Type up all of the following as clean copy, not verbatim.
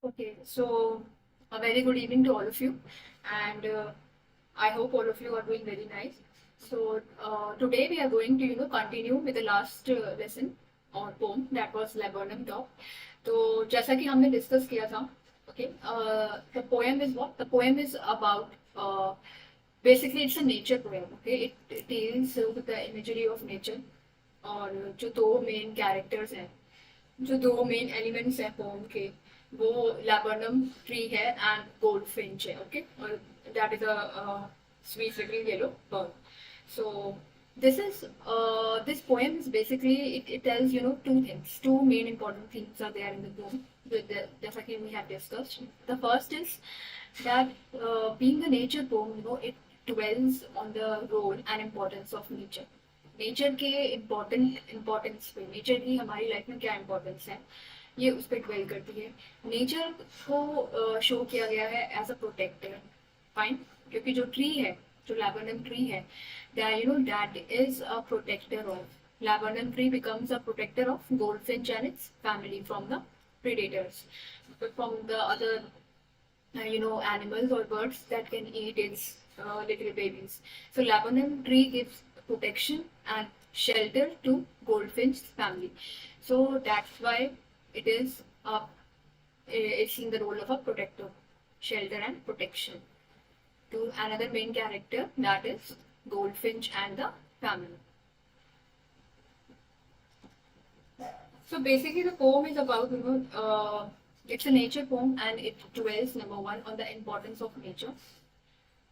Okay, so a very good evening to all of you, and I hope all of you are doing very nice. So today we are going to continue with the last lesson or poem that was Laburnum Top. तो जैसा कि हमने discuss किया था, okay, the poem is what? The poem is about basically it's a nature poem. Okay, it deals with the imagery of nature और जो दो main characters हैं जो दो मेन एलिमेंट्स हैं पोम के वो लैबर्नम ट्री है एंड गोल्ड फिंच है ओके और that is a sweet little yellow bird so this is this poem is basically it tells two things, two main important things are there in the poem with the just like we have discussed. The first is that being a nature poem, it dwells on the role and importance of nature. Nature के importance पे, nature की हमारी life में क्या importance है ये उस पर डिवेल करती है. नेचर को शो किया गया है एज अ प्रोटेक्टर. फाइन, क्योंकि जो ट्री है, जो लैबर्नम ट्री है, that is a protector of laburnum tree becomes a protector of goldfinch and its family from the predators, from the other animals or birds that can eat its little babies. So laburnum tree gives protection and shelter to goldfinch family. So that's why it is it's in the role of a protector, shelter and protection to another main character, that is goldfinch and the family. So basically, the poem is about it's a nature poem and it dwells number one on the importance of nature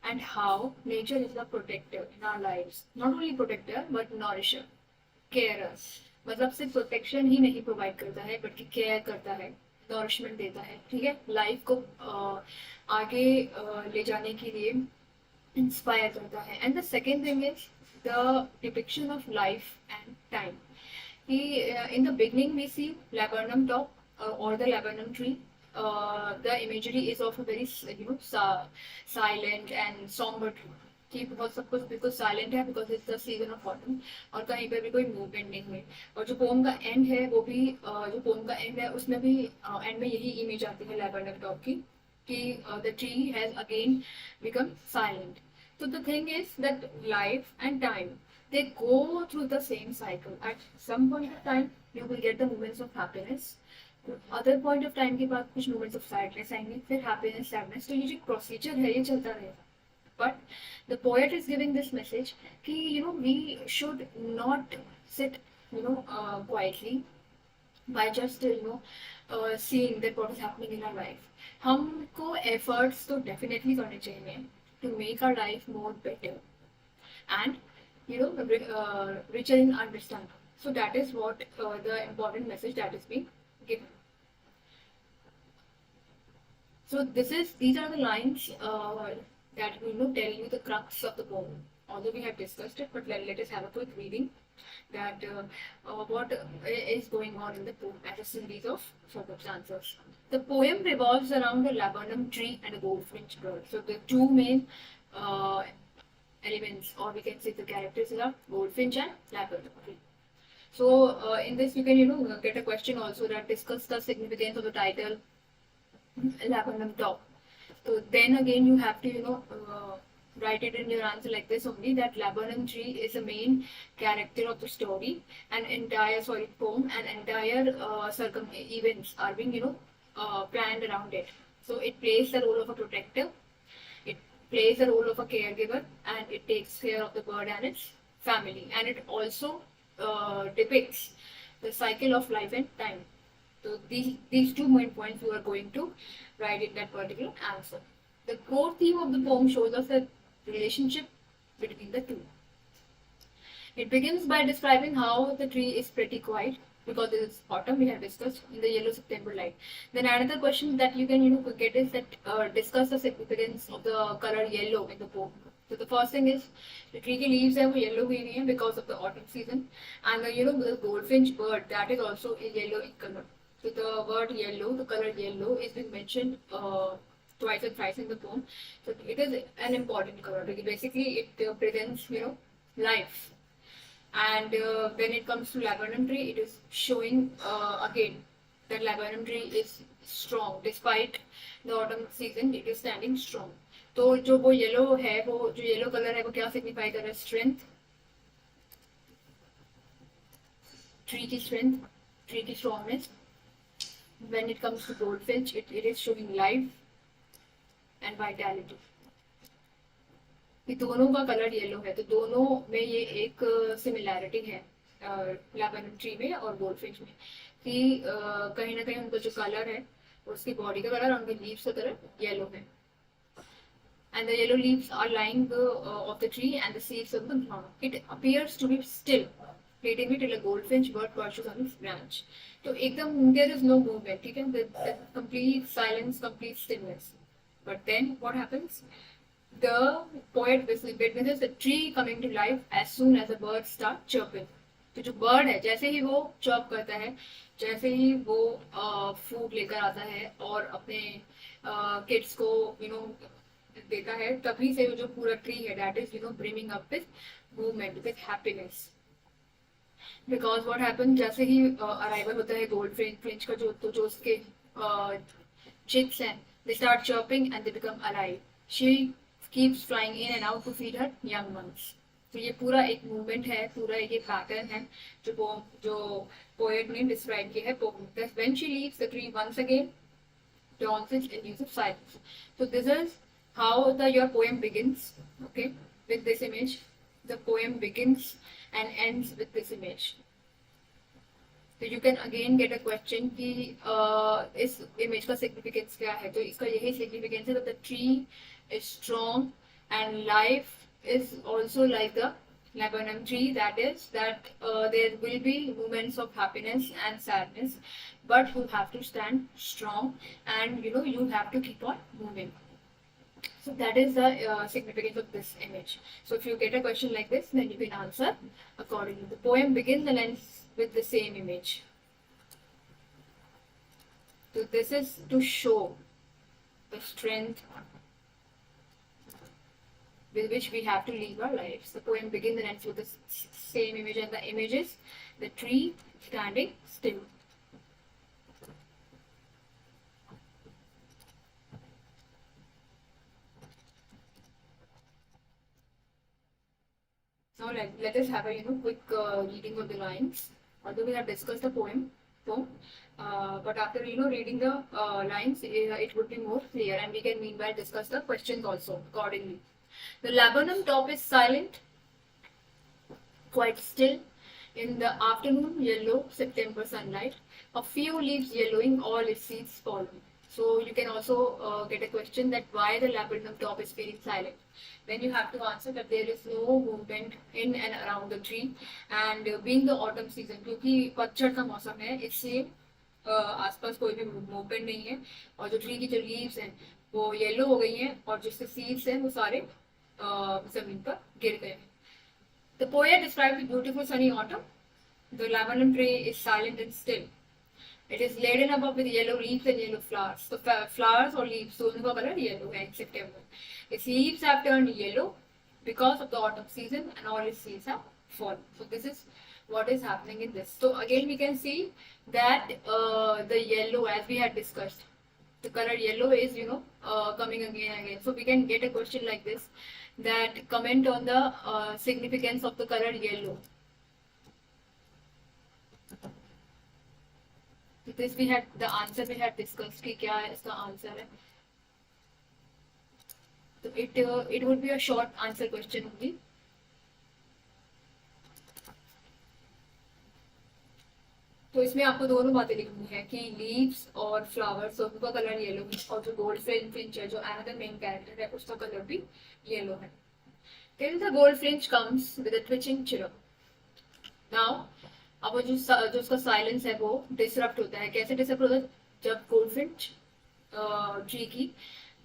and how nature is the protector in our lives. Not only protector but nourisher, carer. मतलब सिर्फ protection ही नहीं provide करता है बल्कि care करता है, nourishment देता है. ठीक है, लाइफ को आगे ले जाने के लिए इंस्पायर करता है. And the second thing is the depiction of life and time. In the beginning we see laburnum top or the laburnum tree. The imagery is of a very silent and somber tree कि बहुत सब कुछ बिल्कुल silent है because it's the season of autumn और कहीं पर भी कोई मूवमेंट नहीं हुई. और जो पोम का एंड है वो भी जो पोम का एंड है उसमें भी एंड में यही इमेज आती है लैवेंडर टॉप की कि the tree has again become silent. So the thing is that life and time, they go through the same cycle. At some point of time, you will get the moments of happiness. Other point of time के बाद कुछ moments of sadness आएंगे, फिर happiness, sadness. तो ये जो procedure है ये चलता रहेगा. But the poet is giving this message कि we should not sit quietly by just seeing that what is happening in our life. हमको efforts तो definitely करने चाहिए to make our life more better and richer in understanding. So that is what the important message that is being given. So these are the lines that tell you the crux of the poem. Although we have discussed it, but let us have a quick reading that what is going on in the poem as a series of circumstances. The poem revolves around a laburnum tree and a goldfinch bird. So the two main elements, or we can say the characters, are goldfinch and laburnum tree. So in this you can get a question also that discuss the significance of the title laburnum top. So then again you have to write it in your answer like this only, that laburnum tree is the main character of the story, an entire poem and entire circum events are being planned around it. So it plays the role of a protector, it plays the role of a caregiver, and it takes care of the bird and its family, and it also depicts the cycle of life and time. So these two main points you are going to write in that particular answer. The core theme of the poem shows us a relationship between the two. It begins by describing how the tree is pretty quiet because it is autumn, we have discussed, in the yellow September light. Then another question that you can get is that discuss the significance of the color yellow in the poem. So the first thing is the tree के leaves है वो yellow हुई हुई हैं because of the autumn season, and the goldfinch bird, that is also yellow in color. So the word yellow, the color yellow, is being mentioned twice and thrice in the poem. So it is an important color because basically it presents life. And when it comes to laburnum tree, it is showing again that laburnum tree is strong despite the autumn season, it is standing strong. तो जो वो yellow है, वो जो yellow colour है वो क्या signify कर रहा है? स्ट्रेंथ, ट्री की स्ट्रेंथ, ट्री की strongness. When it comes to goldfinch, it is showing life and vitality. ये दोनों का कलर येलो है, तो दोनों में ये एक सिमिलैरिटी है लैवेंडर ट्री में और गोल्डफिश में, कि कहीं ना कहीं उनका जो कलर है, उसकी बॉडी का कलर और उनके लीव्स का कलर येलो है. And the yellow leaves are lying of the tree and the seeds of the ground. It appears to be still, waiting till a goldfinch bird perches on its branch. तो एकदम there is no movement, ठीक है? The complete silence, complete stillness. But then what happens? The poet witnesses the tree coming to life as soon as the birds start chirping. तो जो bird है, जैसे ही वो chirp करता है, जैसे ही वो फूड लेकर आता है और अपने किड्स को देता है, तभी से जो पूरा ट्री है that is bringing up with movement, with happiness. Because what happen, जैसे ही अराइवल होता है गोल्ड फ्रिंज का, जो उसके चिक्स हैं, they start chirping and they become alive. She keeps flying in and out to feed her young ones. तो ये पूरा एक मूवमेंट है, पूरा एक पैटर्न है जो पोएट ने डिस्क्राइब किया है poem. When she leaves the tree once again, dawns in use of silence. So this is how your poem begins, okay, with this image. The poem begins and ends with this image. So you can again get a question कि इस image का significance क्या है? तो इसका यही significance है that the tree is strong and life is also like the laburnum tree. That is that there will be moments of happiness and sadness, but you have to stand strong and you have to keep on moving. So that is the significance of this image. So if you get a question like this, then you can answer accordingly. The poem begins and ends with the same image. So this is to show the strength with which we have to live our lives. The poem begins and ends with the same image, and the image is the tree standing still. Now let us have a quick reading of the lines. Although we have discussed the poem, but after reading the lines, it would be more clear, and we can meanwhile discuss the questions also accordingly. The laburnum top is silent, quite still. In the afternoon, yellow September sunlight. A few leaves yellowing, all its seeds falling. So you can also get a question that why the laburnum top is feeling silent. Then you have to answer that there is no movement in and around the tree, and being the autumn season, क्योंकि पतझड़ का मौसम है, इससे आसपास कोई भी movement नहीं है, और जो ट्री की जो लीव्स हैं वो येलो हो गई हैं, और जिसके सीड्स हैं वो सारे जमीन पर गिर गए हैं. The poet describes the beautiful sunny autumn. The laburnum tree is silent and still. It is laden above with yellow leaves and yellow flowers. So flowers or leaves, दोनों का कलर yellow है in September. Its leaves have turned yellow because of the autumn season, and all its seeds have fallen. So this is what is happening in this. So again we can see that the yellow, as we had discussed, the color yellow is coming again and again. So we can get a question like this, that comment on the significance of the color yellow. This we had the answer we had discussed कि क्या इसका answer है. तो it would be a short answer question only. तो इसमें आपको दोनों बातें लिखनी है कि लीव्स और फ्लावर्स उनका कलर येलो है, और जो गोल्ड फिंच है, जो अनदर मेन कैरेक्टर है, उसका कलर भी येलो है. Till the goldfinch comes with a twitching chirrup. Now अब जो उसका साइलेंस है वो डिसरप्ट होता है. कैसे डिसरप्ट होता है? जब गोल्डफिंच ट्री की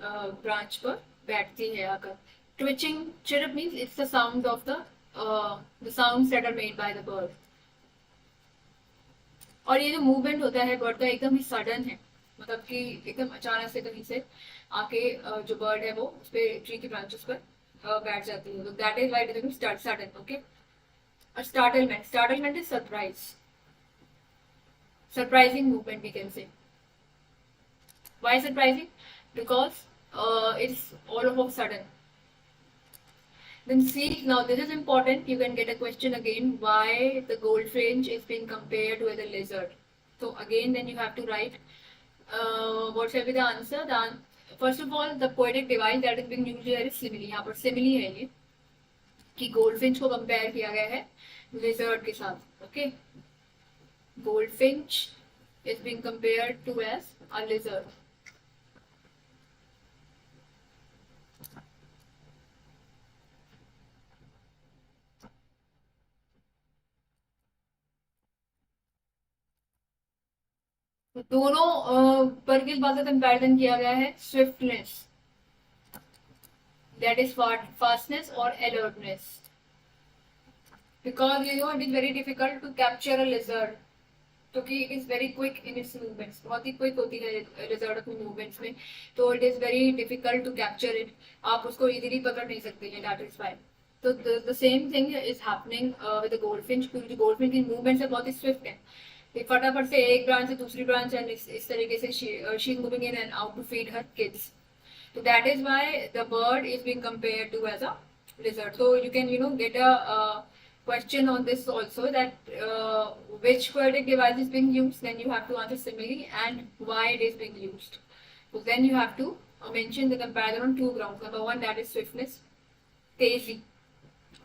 ब्रांच पर बैठती है आकर. Twitching chirp means it's the sound of the sounds that are made by the bird. और ये जो मूवमेंट होता है बर्ड का एकदम ही सडन है, मतलब कि एकदम अचानक से कहीं से आके जो बर्ड है वो उस पर ट्री की ब्रांचेस पर बैठ जाती है. तो that is why it is sudden. Okay. और startlement is surprise. surprising movement we can say. Why surprising? Because it's all of a sudden. Then see, now this is important. You can get a question again, why the goldfinch is being compared with a lizard. So again, then you have to write what shall be the answer. First of all, the poetic device that is being used here is simile. यहाँ पर simile है ये कि goldfinch को compare किया गया है lizard के साथ. Okay, goldfinch is being compared to as a lizard. दोनों पर किस बात का कंपैरिजन किया गया है? स्विफ्टनेस, दैट इज फास्टनेस और alertness. Because you know it is very difficult to capture a lizard, क्योंकि it is very quick in its movements. बहुत ही क्विक होती है लिजर्ड अपने मूवमेंट्स में, तो it is very difficult to capture it. आप उसको इजीली पकड़ नहीं सकते हैं, दैट इज वाई. तो the same thing is happening with the goldfinch, क्योंकि गोल्डफिंच की मूवमेंट्स है बहुत ही स्विफ्ट है. फटाफट से एक ब्रांच से दूसरी ब्रांच एंड इस तरीके से she is moving in and out to feed her kids. So that is why the bird is being compared to as a lizard. So you can get a question on this also, that which poetic device is being used. Then you have to answer simile and why it is being used. So then you have to mention the comparison on two grounds. Number one, that is swiftness, तेजी,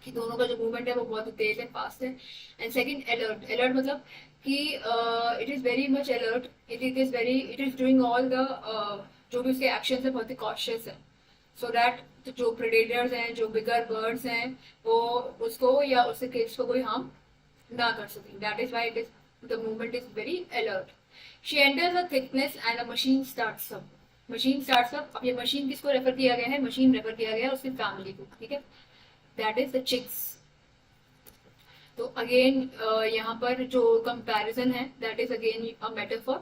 कि दोनों का जो movement है वो बहुत तेज है, fast है. And second, alert. अलर्ट मतलब कि it is very much alert, it is doing all the जो भी उसके एक्शन है बहुत ही कॉशियस है, सो दैट जो प्रेडेटर्स हैं, जो बिगर बर्ड्स हैं, वो उसको या उसके किड्स को कोई हार्म ना कर सकें. That is why it is the movement is very alert. She enters a thickness and a machine starts up. Machine starts up. अब ये मशीन किसको रेफर किया गया है? मशीन रेफर किया गया है उसकी फैमिली को. ठीक है, दैट इज द चिक्स. तो अगेन यहाँ पर जो कंपैरिजन है that is again a metaphor,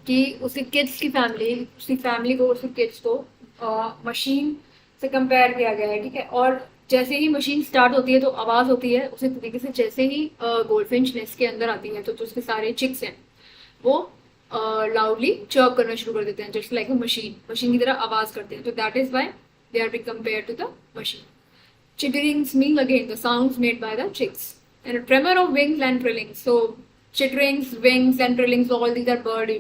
कि उसके किड्स की फैमिली, उसकी फैमिली को, उसके किड्स को मशीन से कंपेयर किया गया है. ठीक है, और जैसे ही मशीन स्टार्ट होती है तो आवाज़ होती है, उसी तरीके से जैसे ही गोल्डफिंच नेस्ट के अंदर आती है तो उसके सारे चिक्स हैं वो लाउडली चर्प करना शुरू कर देते हैं, जस्ट लाइक अ मशीन की तरह आवाज़ करते हैं. तो that is why they are being compared to the machine. Chitterings mean again the sounds made by the chicks. And a tremor of wings and trillings. So chitterings, wings and trillings, all these are bird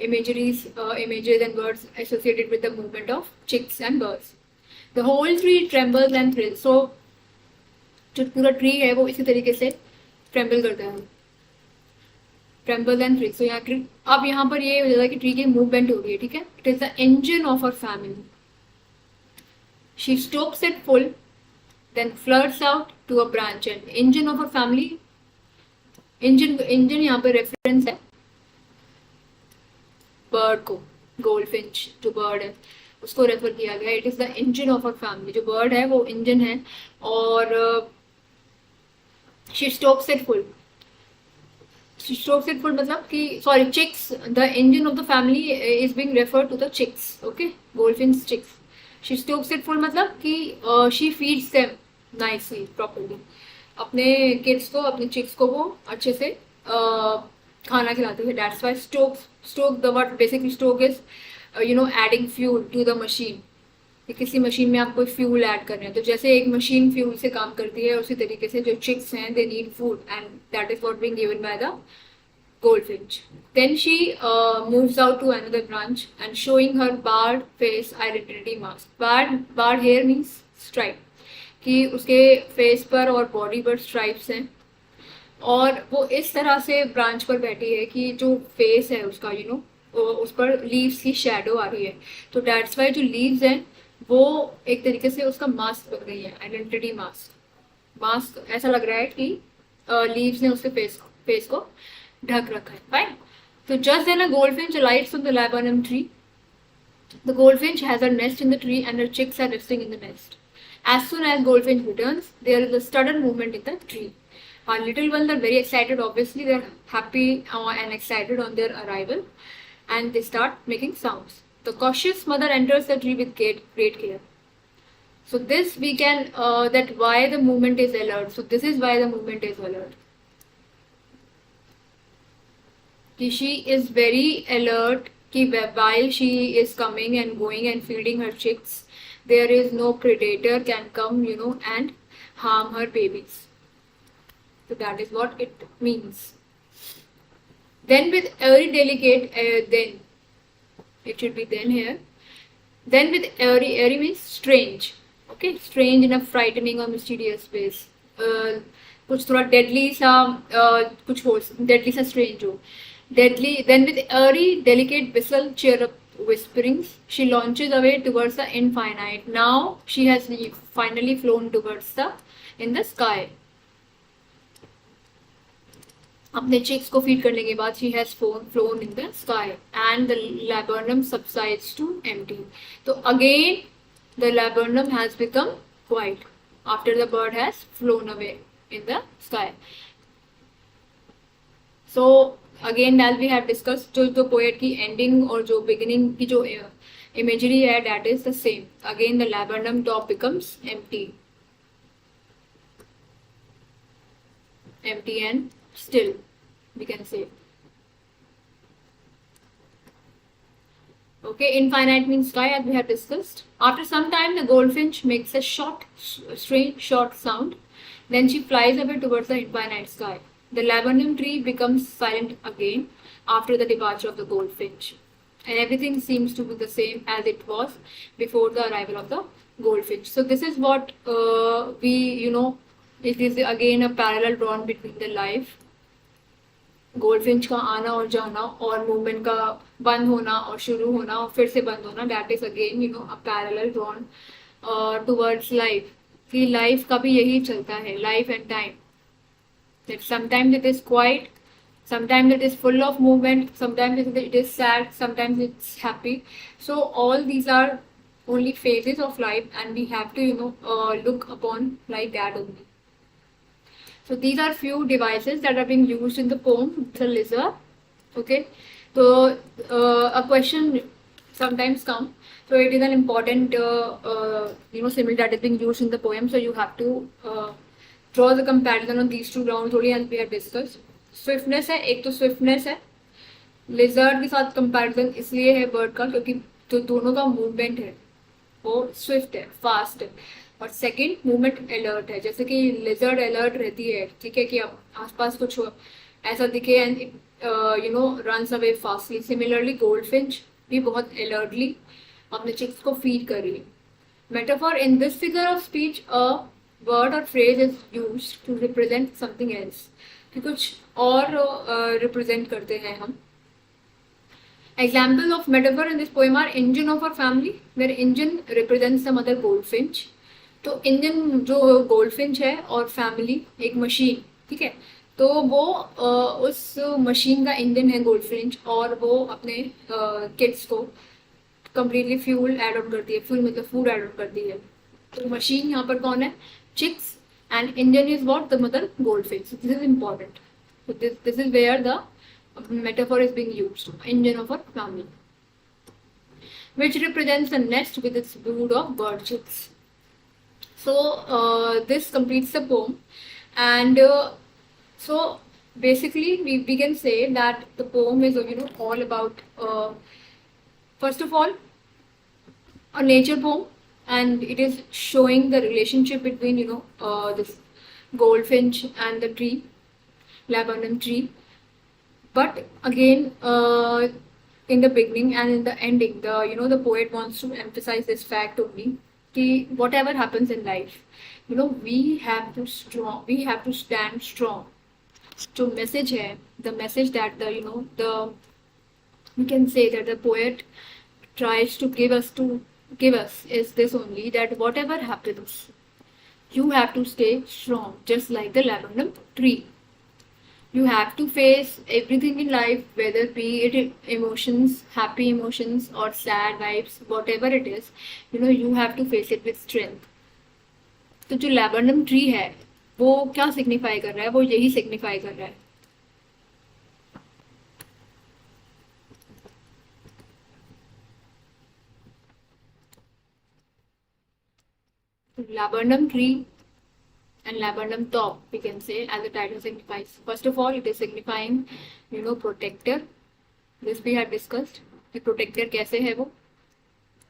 images and words associated with the movement of chicks and birds. The whole tree trembles and thrills. So जो पूरा tree है वो इसी तरीके से tremble करता है, tremble and thrills. तो अब यहाँ पर ये हो जाता है कि ट्री की मूवमेंट हो रही है. ठीक है, it is the engine of our family. She stokes it full, then flirts out to a branch. And engine of her family, engine यहाँ पे रेफरेंस है बर्ड को, गोल्डफिंच जो बर्ड है उसको रेफर किया गया. It is the engine of her family. जो बर्ड है वो इंजन है. और she stokes it full. She stokes it full मतलब कि sorry, chicks, the engine of the family is being referred to the chicks. Okay, goldfinch chicks. She stokes it full मतलब कि she feeds them nicely, properly. अपने kids को, अपने chicks को वो अच्छे से खाना खिलाते हैं. That's why stoke the word basically stoke is adding fuel to the machine. किसी मशीन में आप कोई फ्यूल ऐड कर रहे हैं, तो जैसे एक मशीन फ्यूल से काम करती है उसी तरीके से जो चिक्स हैं they need food, and that is what being given by the goldfinch. Then she moves out to another branch and showing her barred face identity mask. Barred here means stripe, कि उसके face पर और body पर stripes हैं, और वो इस तरह से ब्रांच पर बैठी है कि जो फेस है उसका उस पर लीव्स की शेडो आ रही है. तो दैट्स वाई जो लीव्स हैं वो एक तरीके से उसका मास्क बन गई है, आइडेंटिटी मास्क. ऐसा लग रहा है कि लीव्स ने उसके फेस को ढक रखा है. फाइन. तो just then a goldfinch alights on the laburnum tree. The goldfinch has her nest in the tree and her chicks are resting in the nest. As soon as goldfinch returns, there is a sudden movement in the tree. Our little ones are very excited. Obviously, they are happy and excited on their arrival, and they start making sounds. The cautious mother enters the tree with great care. So this we can that why the movement is alert. So this is why the movement is alert. She is very alert कि while she is coming and going and feeding her chicks, there is no predator can come, and harm her babies. So that is what it means. Then with every delicate, then it should be then here. Then with airy means strange. Okay, strange in a frightening or mysterious ways. कुछ थोड़ा deadly सा कुछ हो deadly सा strange हो. Deadly. Then with airy, delicate whistle, cheer up whisperings, she launches away towards the infinite. Now she has finally flown towards the in the sky. अपने chicks को feed करने के बाद she has flown in the sky and the laburnum subsides to empty. So again the laburnum has become quiet after the bird has flown away in the sky. So again as we have discussed, जो poet की ending और जो beginning की जो imagery है that is the same. Again the laburnum top becomes empty and still, we can say. Okay, infinite means sky as we have discussed. After some time the goldfinch makes a strange short sound. Then she flies away towards the infinite sky. The laburnum tree becomes silent again after the departure of the goldfinch. And everything seems to be the same as it was before the arrival of the goldfinch. So this is what it is again a parallel drawn between the life, goldfinch का आना और जाना और movement का बंद होना और शुरू होना और फिर से बंद होना. That is again a parallel drawn towards life. कि लाइफ का भी यही चलता है, life and time. That sometimes it is quite, sometimes it is full of movement, sometimes it is sad, sometimes it's happy. So all these are only phases of life and we have to look upon like that only. So these are few devices that are being used in the poem The Lizard. Okay, so a question sometimes come. So it is an important symbol that is being used in the poem. So you have to draw the comparison on these two grounds only as we have discussed. Swiftness है, एक तो swiftness है. Lizard के साथ comparison इसलिए है bird का क्योंकि जो दोनों का मूवमेंट है वो स्विफ्ट है, फास्ट है. और सेकंड मूवमेंट अलर्ट है. जैसे कि लिजर्ड अलर्ट रहती है, ठीक है, कि अब आसपास कुछ ऐसा दिखे and it runs away fastly. Similarly goldfinch भी बहुत अलर्टली अपने चिक्स को फीड कर रही है. Metaphor in this figure of speech a word और phrase is used to represent something else, कि कुछ और रिप्रेजेंट करते हैं हम. Example of metaphor in this poem are engine of our family, where engine represents the mother goldfinch. तो engine जो goldfinch है और फैमिली एक मशीन, ठीक है, तो वो उस मशीन का इंजन है गोल्डफिंच और वो अपने किड्स को कंप्लीटली फ्यूल एड ऑन करती है. फ्यूल मतलब फूड एड ऑन करती है. तो मशीन यहाँ पर कौन है? Chicks. And engine is what? The mother goldfinch. So this is important. So this is where the metaphor is being used. Engine of a family, which represents the nest with its brood of bird chicks. So this completes the poem, and so basically we can say that the poem is all about first of all a nature poem. And it is showing the relationship between this goldfinch and the tree, laburnum tree. But again in the beginning and in the ending, the poet wants to emphasize this fact only कि whatever happens in life, we have to stand strong. जो message है, the message that we can say that the poet tries to give us is this only, that whatever happens you have to stay strong, just like the laburnum tree. You have to face everything in life, whether be it emotions, happy emotions or sad vibes, whatever it is, you have to face it with strength. तो जो laburnum tree है वो क्या signify कर रहा है? वो यही सिग्निफाई कर रहा है. Laburnum tree and laburnum top, we can say, as the title signifies. First of all, it is signifying, protector. This we had discussed. The protector कैसे है वो?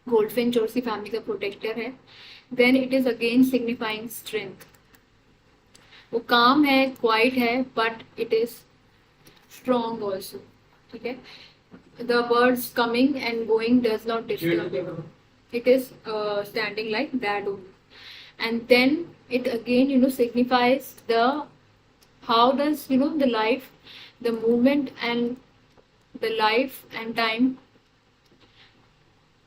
Goldfinch और सी family का protector है. Then it is again signifying strength. वो calm है, quiet है, but it is strong also. ठीक है? The birds coming and going does not disturb it. It is standing like that only. And then it again, signifies the how does the life, the movement and the life and time.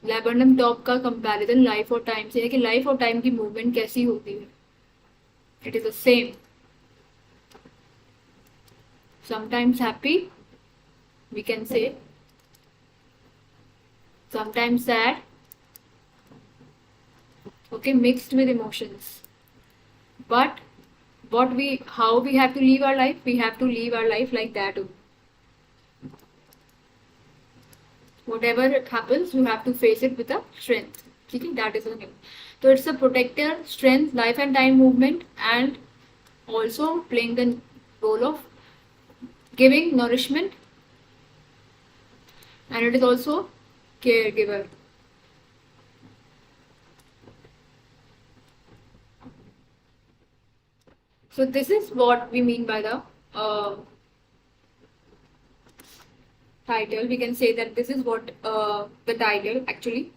Laburnum top का comparison life और time से है कि life और time की movement कैसी होती है. It is the same. Sometimes happy, we can say, sometimes sad, okay, mixed with emotions. But how we have to live our life, we have to live our life like that. Whatever happens, you have to face it with a strength. Okay, that is the name. So it's a protector, strength, life and time movement, and also playing the role of giving nourishment, and it is also caregiver. So this is what we mean by the title. We can say that this is what the title actually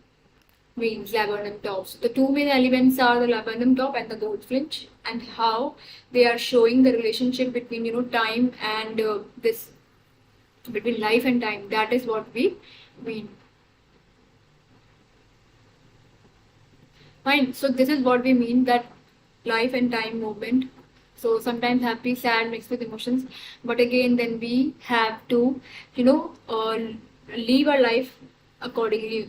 means, laburnum tops. The two main elements are the laburnum top and the goldfinch, and how they are showing the relationship between time and this, between life and time. That is what we mean. Fine. So this is what we mean, that life and time movement. So sometimes happy, sad, mixed with emotions. But again, then we have to, live our life accordingly.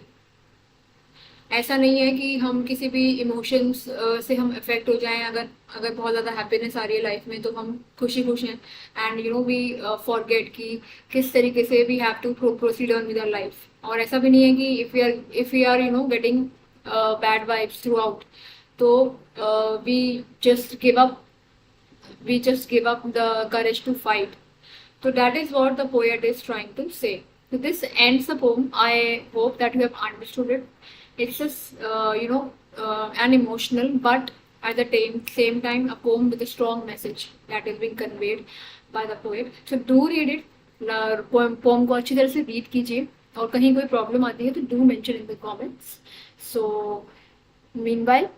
ऐसा नहीं है कि हम किसी भी emotions से हम effect हो जाएं. अगर बहुत ज़्यादा हैप्पीनेस आ रही है लाइफ में तो हम खुशी हैं, एंड वी फॉरगेट कि किस तरीके से we have to proceed on with our life. और ऐसा भी नहीं है कि if we are getting bad vibes throughout, तो we just give up the courage to fight. So that is what the poet is trying to say. So this ends the poem. I hope that you have understood it. It's just an emotional, but at the same time a poem with a strong message that is being conveyed by the poet. So do read it. poem को अच्छी तरह से read कीजिए, और कहीं कोई problem आती है तो do mention in the comments. So meanwhile,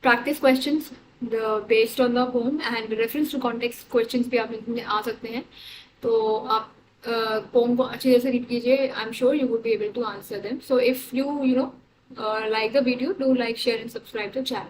practice questions based on the poem and reference to context questions भी आप इसमें आ सकते हैं. तो आप poem को अच्छी तरह से read कीजिए. I'm sure you would be able to answer them. So if you like the video, do like, share and subscribe to the channel.